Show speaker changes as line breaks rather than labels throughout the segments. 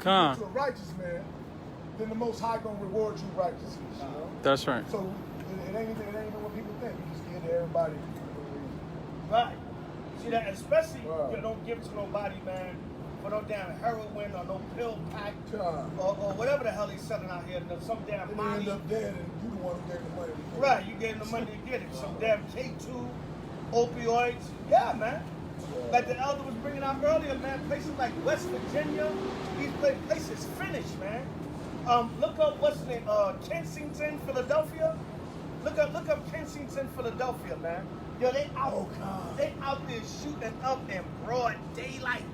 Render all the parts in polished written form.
Come.
to a righteous man, then the Most High gonna reward you righteousness. You know?
That's right.
So it ain't even what people think. You just give to everybody.
Right. See that, especially you don't give it to nobody, man, for no damn heroin or no pill pack or whatever the hell he's selling out here. Some damn
and
money.
end up dead, and you the one who gave the money.
Right, you gave him the money to get it. Some damn K2, opioids. Yeah, man. Like the elder was bringing out earlier, man. Places like West Virginia, these places finished, man. Look up what's the name? Kensington, Philadelphia. Look up Kensington, Philadelphia, man. Yo, they out there shooting up in broad daylight.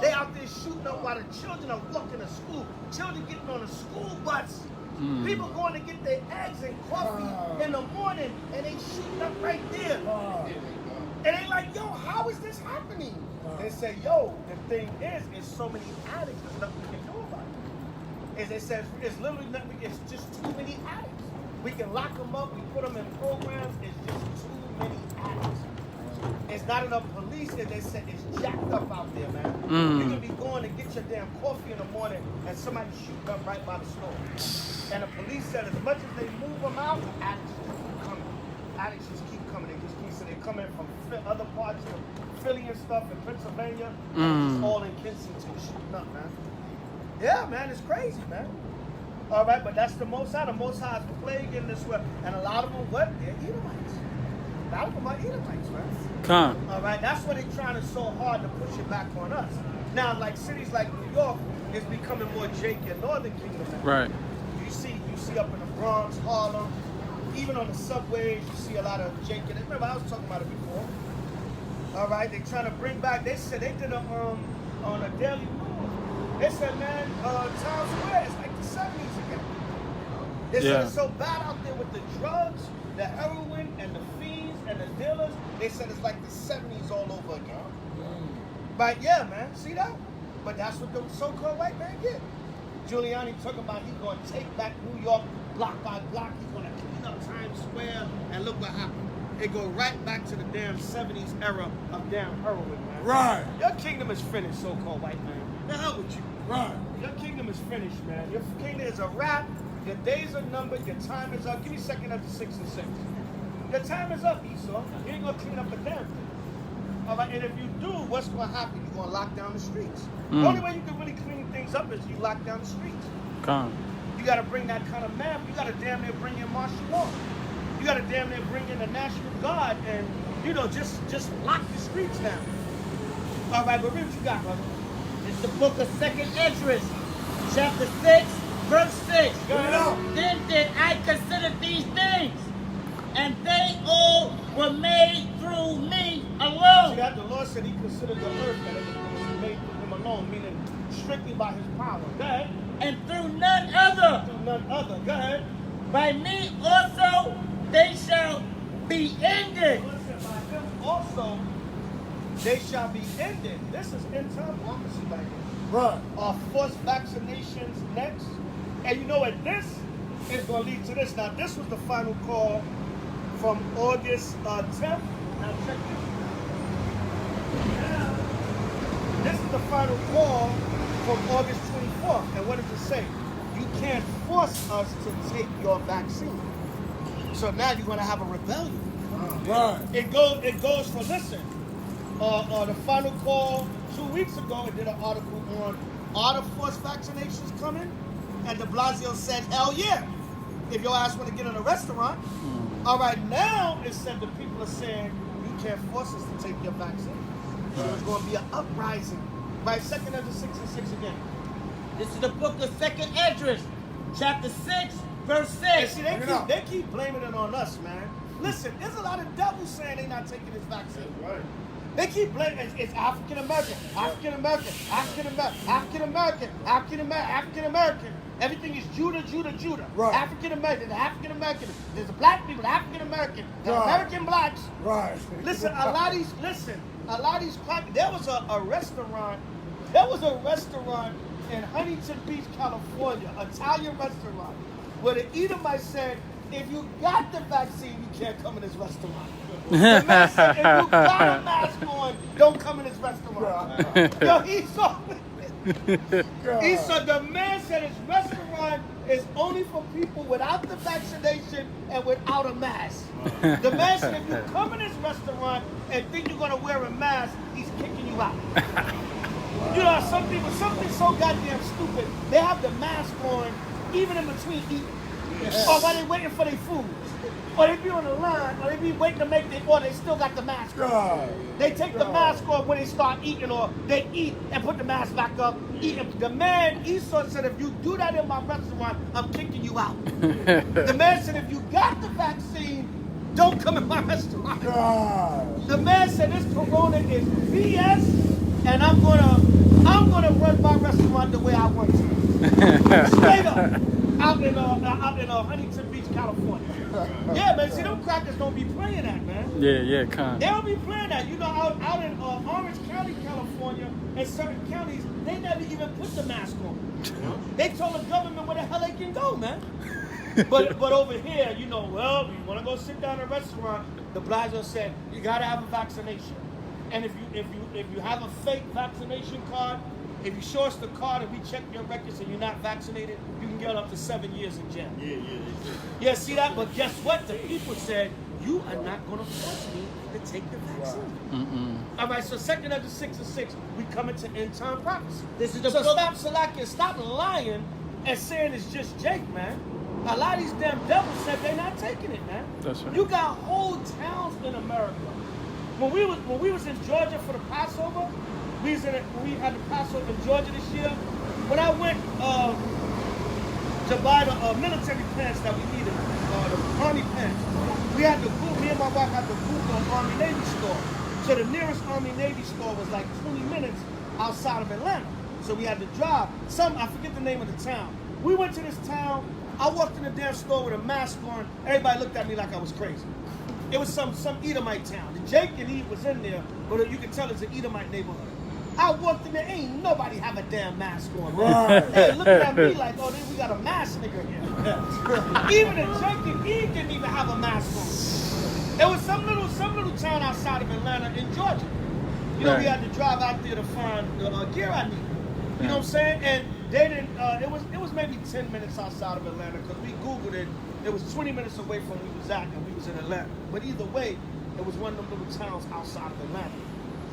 They out there shooting up while the children are walking to school. Children getting on a school bus. People going to get their eggs and coffee in the morning, and they shooting up right there. And they like, yo, how is this happening? They say, yo, the thing is so many addicts, there's nothing we can do about it. As they said, it's literally nothing, it's just too many addicts. We can lock them up, we put them in programs, it's just too many addicts. It's not enough police, as they said, it's jacked up out there, man. You can be going to get your damn coffee in the morning and somebody shooting up right by the store. And the police said as much as they move them out, addicts just keep coming. Addicts just keep coming, they just keep, so they come in from other parts of Philly and stuff in Pennsylvania, and it's all in Kensington shooting up, man. Yeah, man, it's crazy, man. All right, but that's the Most High. The Most High is plaguing this world. And a lot of them, what? They're Edomites. A lot of them are Edomites, man.
Come.
All right, that's why they're trying to so hard to push it back on us. Now, like cities like New York is becoming more Jake and Northern Kingdom.
Right.
You see up in the Bronx, Harlem, even on the subways, you see a lot of Jake. And remember, I was talking about it before. All right, they're trying to bring back. They said they did on a daily news. They said, man, Times Square is like the 70s again. They said it's so bad out there with the drugs, the heroin, and the fiends, and the dealers. They said it's like the 70s all over again. But yeah, man, see that? But that's what the so-called white man get. Giuliani talking about he's going to take back New York block by block. He's going to clean up Times Square, and look what happened. It go right back to the damn 70s era of damn heroin, man.
Right.
Your kingdom is finished, so-called white man. The hell with you.
Right.
Your kingdom is finished, man. Your kingdom is a wrap. Your days are numbered. Your time is up. Give me second up to 6 and 6. Your time is up, Esau. You ain't going to clean up a damn thing. All right, and if you do, what's going to happen? You're going to lock down the streets. The only way you can really clean things up is you lock down the streets.
Come.
You got to bring that kind of man. You got to damn near bring in martial law. You got to damn near bring in the National Guard and, you know, just lock the streets down. All right, but read what you got, brother.
It's the book of 2nd Esdras, chapter 6, verse 6. Then did I consider these things, and they all were made through me alone.
See that? The Lord said he considered the earth that it was made through him alone, meaning strictly by his power. Go ahead.
And through none other.
Through none other. Go ahead.
By me also they shall be ended.
Listen, by him also they shall be ended. This is end-time prophecy right here.
Right.
Forced vaccinations next. And you know what? This is going to lead to this. Now, this was the final call from August 10th. Now, check this. Now, this is the final call from August 24th. And what does it say? You can't force us to take your vaccine. So now you're going to have a rebellion.
Right.
It goes for, listen, the final call 2 weeks ago, it did an article on, are the forced vaccinations coming? And de Blasio said, hell yeah, if your ass want to get in a restaurant. All right, now it said the people are saying, you can't force us to take your vaccine. So there's going to be an uprising. Right, 2nd Esdras 6 and 6 again.
This is the book of 2nd Esdras, chapter 6, verse 6.
And see, they keep blaming it on us, man. Listen, there's a lot of devils saying they're not taking this vaccine.
Right.
They keep blaming it's African American, African American, African American, African American, African American, African American. Everything is Judah, Judah, Judah.
Right.
African American, African American. There's the black people, African American, the American blacks.
Right.
Listen, a lot of these crack. There was a restaurant. There was a restaurant in Huntington Beach, California, Italian restaurant, where the Edomite said, if you got the vaccine, you can't come in this restaurant. The man said, if you got a mask on, don't come in this restaurant. Yo, he saw Esau, the man said his restaurant is only for people without the vaccination and without a mask. The man said if you come in his restaurant and think you're gonna wear a mask, he's kicking you out. You know, some people, something so goddamn stupid, they have the mask on even in between eating. Or while they're waiting for their food. Or they be on the line, or they be waiting to make their order, they still got the mask on. They take the mask off when they start eating, or they eat and put the mask back up. The man, Esau said, if you do that in my restaurant, I'm kicking you out. The man said, if you got the vaccine, don't come in my restaurant. The man said, this corona is BS, and I'm gonna run my restaurant the way I want to. Straight up. Out in Huntington Beach, California. Yeah, man. See, them crackers don't be playing that, man.
Yeah, con.
They don't be playing that. You know, out in Orange County, California, in certain counties, they never even put the mask on. They told the government where the hell they can go, man. But over here, you know, well, you want to go sit down in a restaurant, the Blasio said you got to have a vaccination, and if you have a fake vaccination card. If you show us the card and we check your records and you're not vaccinated, you can get up to 7 years in jail. Yeah, see that? But guess what? The people said, you are not going to force me to take the vaccine. All right, so 2 Ezra 6:6, we come into end time prophecy.
This is the
so
book.
stop lying and saying it's just Jake, man. A lot of these damn devils said they're not taking it, man.
That's right.
You got whole towns in America. When we was in Georgia for the Passover, we had the Passover in Georgia this year. When I went to buy the military pants that we needed, the Army pants, me and my wife had to Google an Army Navy store. So the nearest Army Navy store was like 20 minutes outside of Atlanta. So we had to drive. I forget the name of the town. We went to this town. I walked in the damn store with a mask on. Everybody looked at me like I was crazy. It was some Edomite town. The Jake and Eve was in there, but you could tell it's an Edomite neighborhood. I walked in there, ain't nobody have a damn mask on. They looking at me like, oh, we got a mask nigga here. Even the Jake and Eve didn't even have a mask on. There was some little town outside of Atlanta in Georgia. You know, we had to drive out there to find the gear I needed. You know what I'm saying? And they didn't. It was maybe 10 minutes outside of Atlanta because we Googled it. It was 20 minutes away from where we was at, and we was in Atlanta. But either way, it was one of them little towns outside of Atlanta.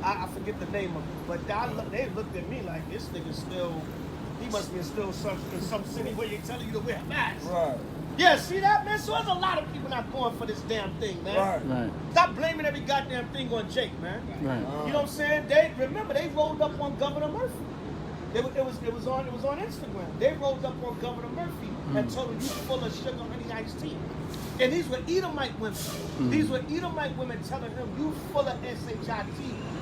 I forget the name of it, but they looked at me like, this nigga he must be still in some city where you're telling you to wear a mask.
Right.
Yeah, see that, man? So there's a lot of people not going for this damn thing, man.
Right.
Stop blaming every goddamn thing on Jake, man.
Right.
You know what I'm saying? They rolled up on Governor Murphy. It was on Instagram. They rolled up on Governor Murphy and told him, you full of sugar honey iced tea. And these were Edomite women. These were Edomite women telling him, you full of SHIT.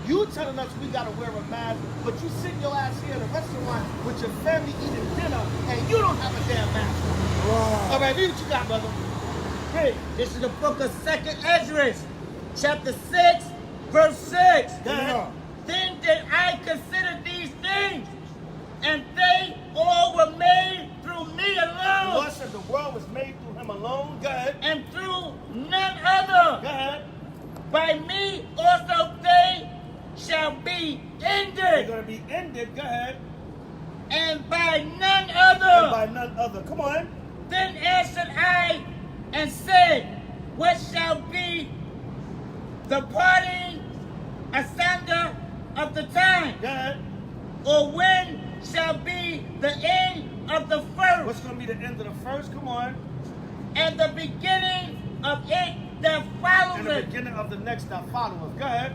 You telling us we gotta wear a mask, but you sit your ass here in a restaurant with your family eating dinner, and you don't have a damn mask. All right, read what you got, brother.
Hey, this is the book of 2 Ezra, chapter 6, verse 6. Then did I consider these things, and they all were made through me alone.
The Lord said the world was made through him alone. Go ahead.
And through none other.
Go ahead.
By me also they shall be ended.
They're going to be ended. Go ahead.
And by none other.
And by none other. Come on.
Then answered I and said, what shall be the parting asunder of the time?
Go ahead.
Or when shall be the end of the first?
What's going to be the end of the first? Come on.
And the beginning of it that follows
And the
it.
beginning of the next that followeth. Go ahead.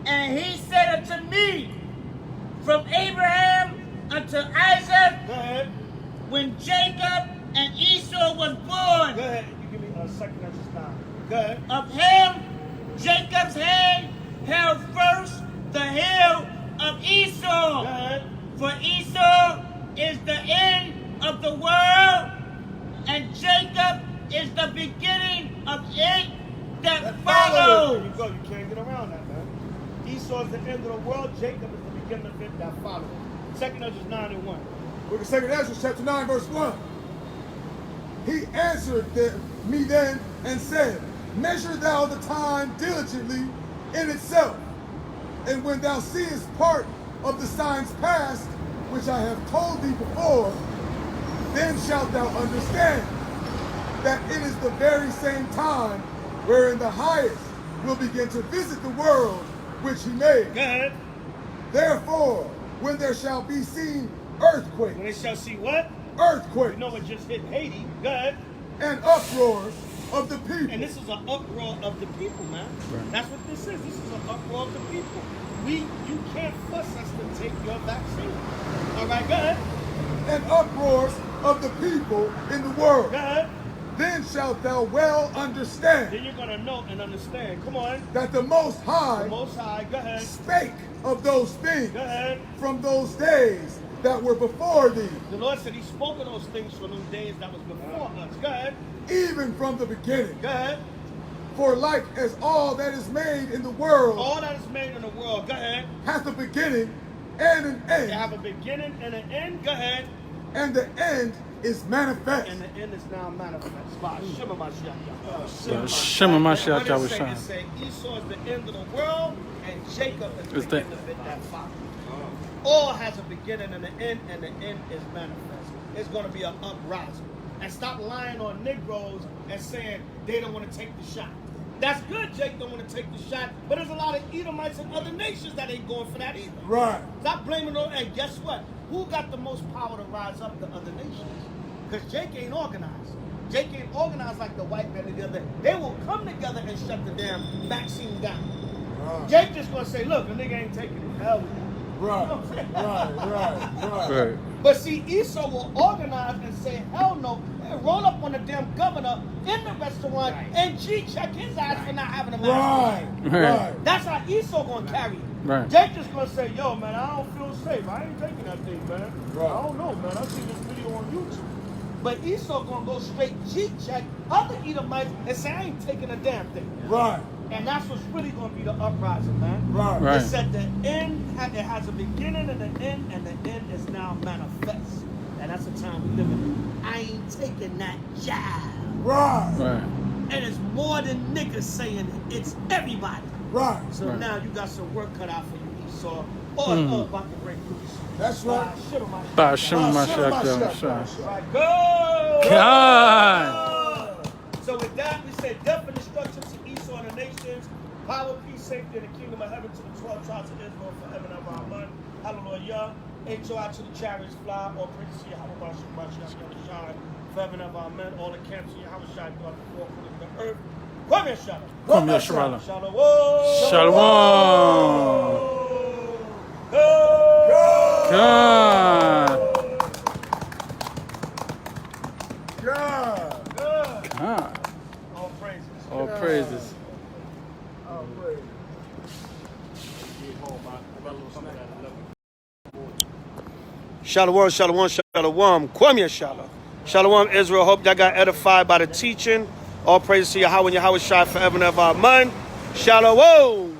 And he said unto me, from Abraham unto Isaac,
Go ahead.
when Jacob and Esau was born,
Go ahead. You give me a second. That's just now. Go ahead.
of him Jacob's hand held first the heel of Esau.
Go ahead.
For Esau is the end of the world, and Jacob is the beginning of it that follows.
There you go. You can't get around that, man. Esau is the end of the world. Jacob is the beginning of it that follows. 2 Ezra 9:1.
Book of 2 Ezra, chapter 9, verse 1. He answered me then and said, measure thou the time diligently in itself, and when thou seest part of the signs past, which I have told thee before, then shalt thou understand that it is the very same time wherein the highest will begin to visit the world which he made.
Go ahead.
Therefore, when there shall be seen earthquakes,
When they shall see what?
earthquakes,
You know what just hit Haiti. Go ahead.
and uproars of the people.
And this is an uproar of the people, man.
Right.
That's what this is. This is an uproar of the people. You can't fuss us to take your vaccine. All right, go ahead.
And uproars of the people in the world.
Go ahead.
Then shalt thou well understand
Then you're gonna know and understand. Come on.
that the Most High
The Most High. Go ahead.
spake of those things
Go ahead.
from those days that were before thee,
The Lord said He spoke of those things from those days that was before us. Go ahead.
even from the beginning.
Go ahead.
For like as all that is made in the world
All that is made in the world. Go ahead.
hath a beginning and an
They
end,
have a beginning and an end. Go ahead.
and the end is manifest.
And the end is now manifest. By Shema Mashiach.
Shema Mashiach
What it say?
Yahushua.
It say Esau is the end of the world, and Jacob is
It's
the
the-
end of it that follows. All has a beginning and an end, and the end is manifest. It's going to be an uprising. And stop lying on Negroes and saying they don't want to take the shot. That's good, Jake don't want to take the shot, but there's a lot of Edomites and other nations that ain't going for that either.
Right.
Stop blaming them. And guess what? Who got the most power to rise up to other nations? Because Jake ain't organized. Jake ain't organized like the white men together. They will come together and shut the damn vaccine down.
Right.
Jake just gonna say, look, the nigga ain't taking it. Hell with it.
Right.
You know what I'm saying?
Right.
Right.
But see, Esau will organize and say, hell no, and roll up on the damn governor in the restaurant and check his ass for not having a mask.
Right.
Right.
Right.
That's how Esau gonna carry it.
Right.
Jake just gonna say, yo, man, I don't feel safe. I ain't taking that thing, man.
Right.
I don't know, man. I seen this video on YouTube. But Esau gonna go straight check other Edomites and say, I ain't taking a damn thing.
Right.
And that's what's really gonna be the uprising, man.
Right.
Right.
It said the end, it has a beginning and an end, and the end is now manifest. And that's the time we live in. I ain't taking that job.
Right.
Right.
And it's more than niggas saying it. It's everybody.
Right.
So
Right.
now you got some work cut out for you, Esau. Or about to break loose.
That's right.
By Shema
Bah,
Mashiach
Shema
Yahushua.
Mashiach.
Right, go!
God.
So with that, we say death and destruction to Esau and the nations, power, peace, safety, and the kingdom of heaven to the 12 tribes of Israel forever and ever. Amen. Hallelujah. H.O.I. to the chariots fly, all praise to Yahweh, Shai, forever and ever. Amen. All the camps of Yahweh Shai throughout the four corners of the earth. Come here, Shalom.
Come here, Shalom.
Shalom.
Shalom. God.
God.
God.
All praises.
All praises.
Oh, praise.
Shalom, shalom, shalom. Kwame shalom. Shalom, Israel. Hope y'all got edified by the teaching. All praise to Yahweh and Yahweh Shai forever and ever. Amen. Shalom.